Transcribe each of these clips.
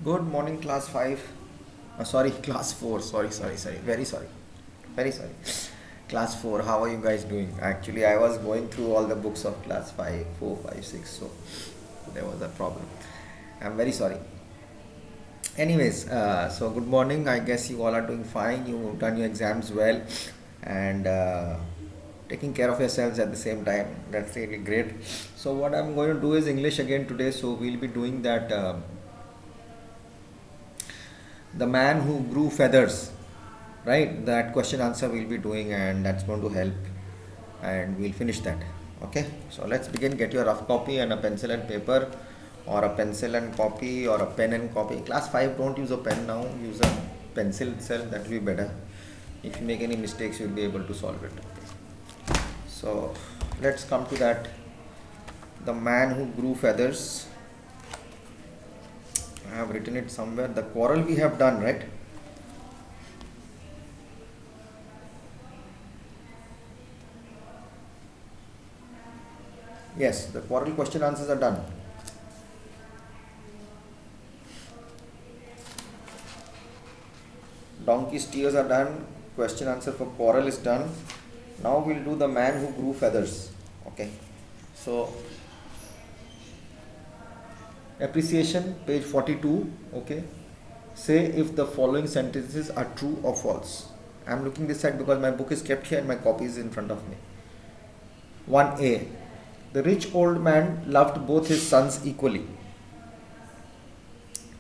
Good morning, class 5. Sorry, class 4. Sorry. Very sorry. Very sorry. Class 4, how are you guys doing? Actually, I was going through all the books of class 5, 4, 5, 6, so there was a problem. I'm very sorry. Anyways, so good morning. I guess you all are doing fine. You've done your exams well and taking care of yourselves at the same time. That's really great. So, what I'm going to do is English again today. So, we'll be doing that. The man who grew feathers, right? That question answer we'll be doing, and that's going to help, and we'll finish that. Okay, so let's begin. Get your rough copy and a pencil and paper, or a pencil and copy, or a pen and copy. Class 5, don't use a pen now, use a pencil itself, that will be better. If you make any mistakes, you'll be able to solve it. So let's come to that. The man who grew feathers. I have written it somewhere. The quarrel we have done, right? Yes, the quarrel question answers are done. Donkey's tears are done. Question answer for quarrel is done. Now we'll do the man who grew feathers. Okay. So appreciation, page 42. Okay. Say if the following sentences are true or false. I'm looking this side because my book is kept here and my copy is in front of me. 1A. The rich old man loved both his sons equally.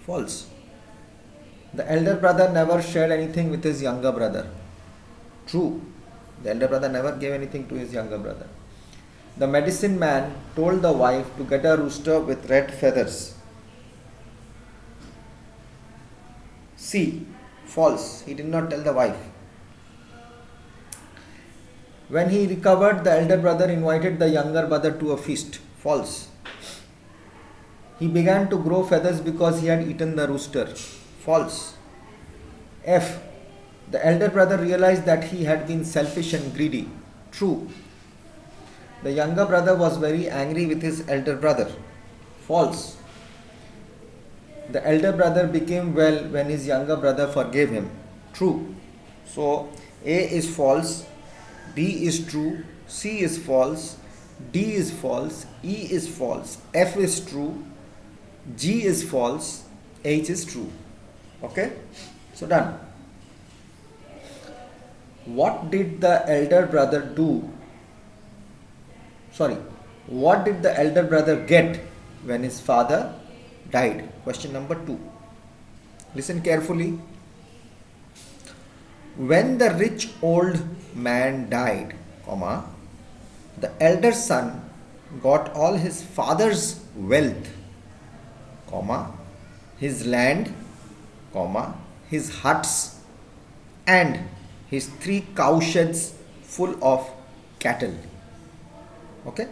False. The elder brother never shared anything with his younger brother. True. The elder brother never gave anything to his younger brother. The medicine man told the wife to get a rooster with red feathers. C. False. He did not tell the wife. When he recovered, the elder brother invited the younger brother to a feast. False. He began to grow feathers because he had eaten the rooster. False. F. The elder brother realized that he had been selfish and greedy. True. The younger brother was very angry with his elder brother. False. The elder brother became well when his younger brother forgave him. True. So A is false, B is true, C is false, D is false, E is false, F is true, G is false, H is true. Okay? So done. What did the elder brother do? Sorry. What did the elder brother get when his father died? Question number 2. Listen carefully. When the rich old man died, comma, the elder son got all his father's wealth, comma, his land, comma, his huts, and his 3 cowsheds full of cattle. Okay?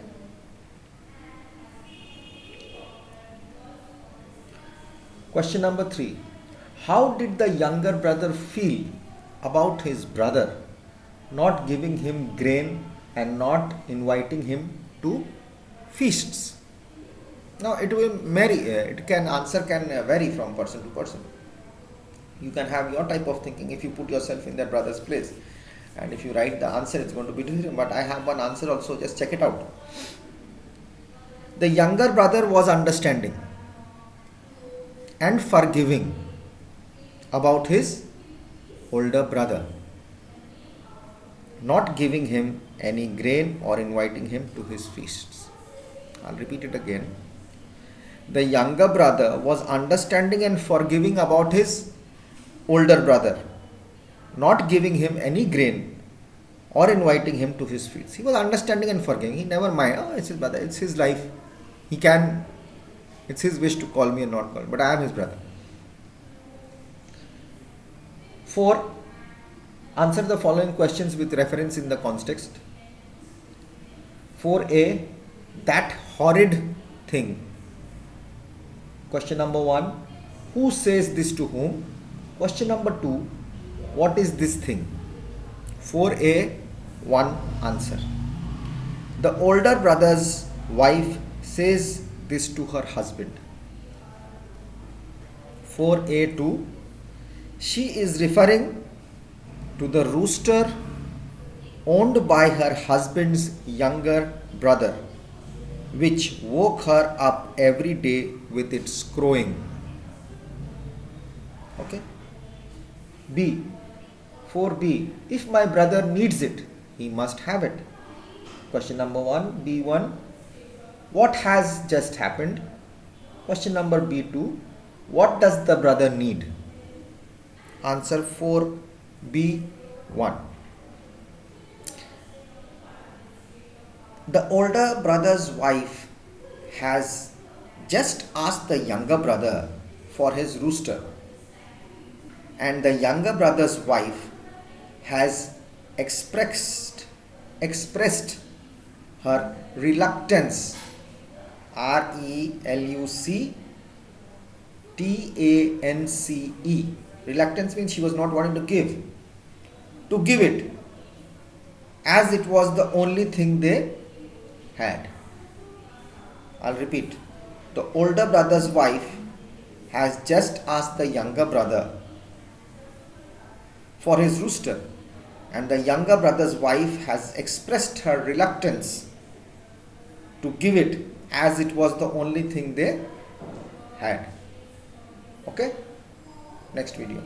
Question number 3. How did the younger brother feel about his brother not giving him grain and not inviting him to feasts? Now it will vary. Answer can vary from person to person. You can have your type of thinking if you put yourself in that brother's place, and if you write the answer, it's going to be different. But I have one answer also. Just check it out. The younger brother was understanding and forgiving about his older brother, not giving him any grain or inviting him to his feasts. I'll repeat it again. The younger brother was understanding and forgiving about his older brother, not giving him any grain or inviting him to his feasts. He was understanding and forgiving. He never mind. Oh, it's his brother. It's his life. It's his wish to call me and not call me, but I am his brother. 4. Answer the following questions with reference in the context. 4A. That horrid thing. Question number 1. Who says this to whom? Question number 2. What is this thing? 4A. 1 answer. The older brother's wife says this to her husband. 4a2. She is referring to the rooster owned by her husband's younger brother, which woke her up every day with its crowing. Okay. B. 4b. If my brother needs it, he must have it. Question number 1, B1. What has just happened? Question number B2. What does the brother need? Answer 4b1. The older brother's wife has just asked the younger brother for his rooster, and the younger brother's wife has expressed her reluctance, RELUCTANCE. Reluctance means she was not wanting to give it, as it was the only thing they had. I'll repeat. The older brother's wife has just asked the younger brother for his rooster, and the younger brother's wife has expressed her reluctance to give it, as it was the only thing they had. Okay? Next video.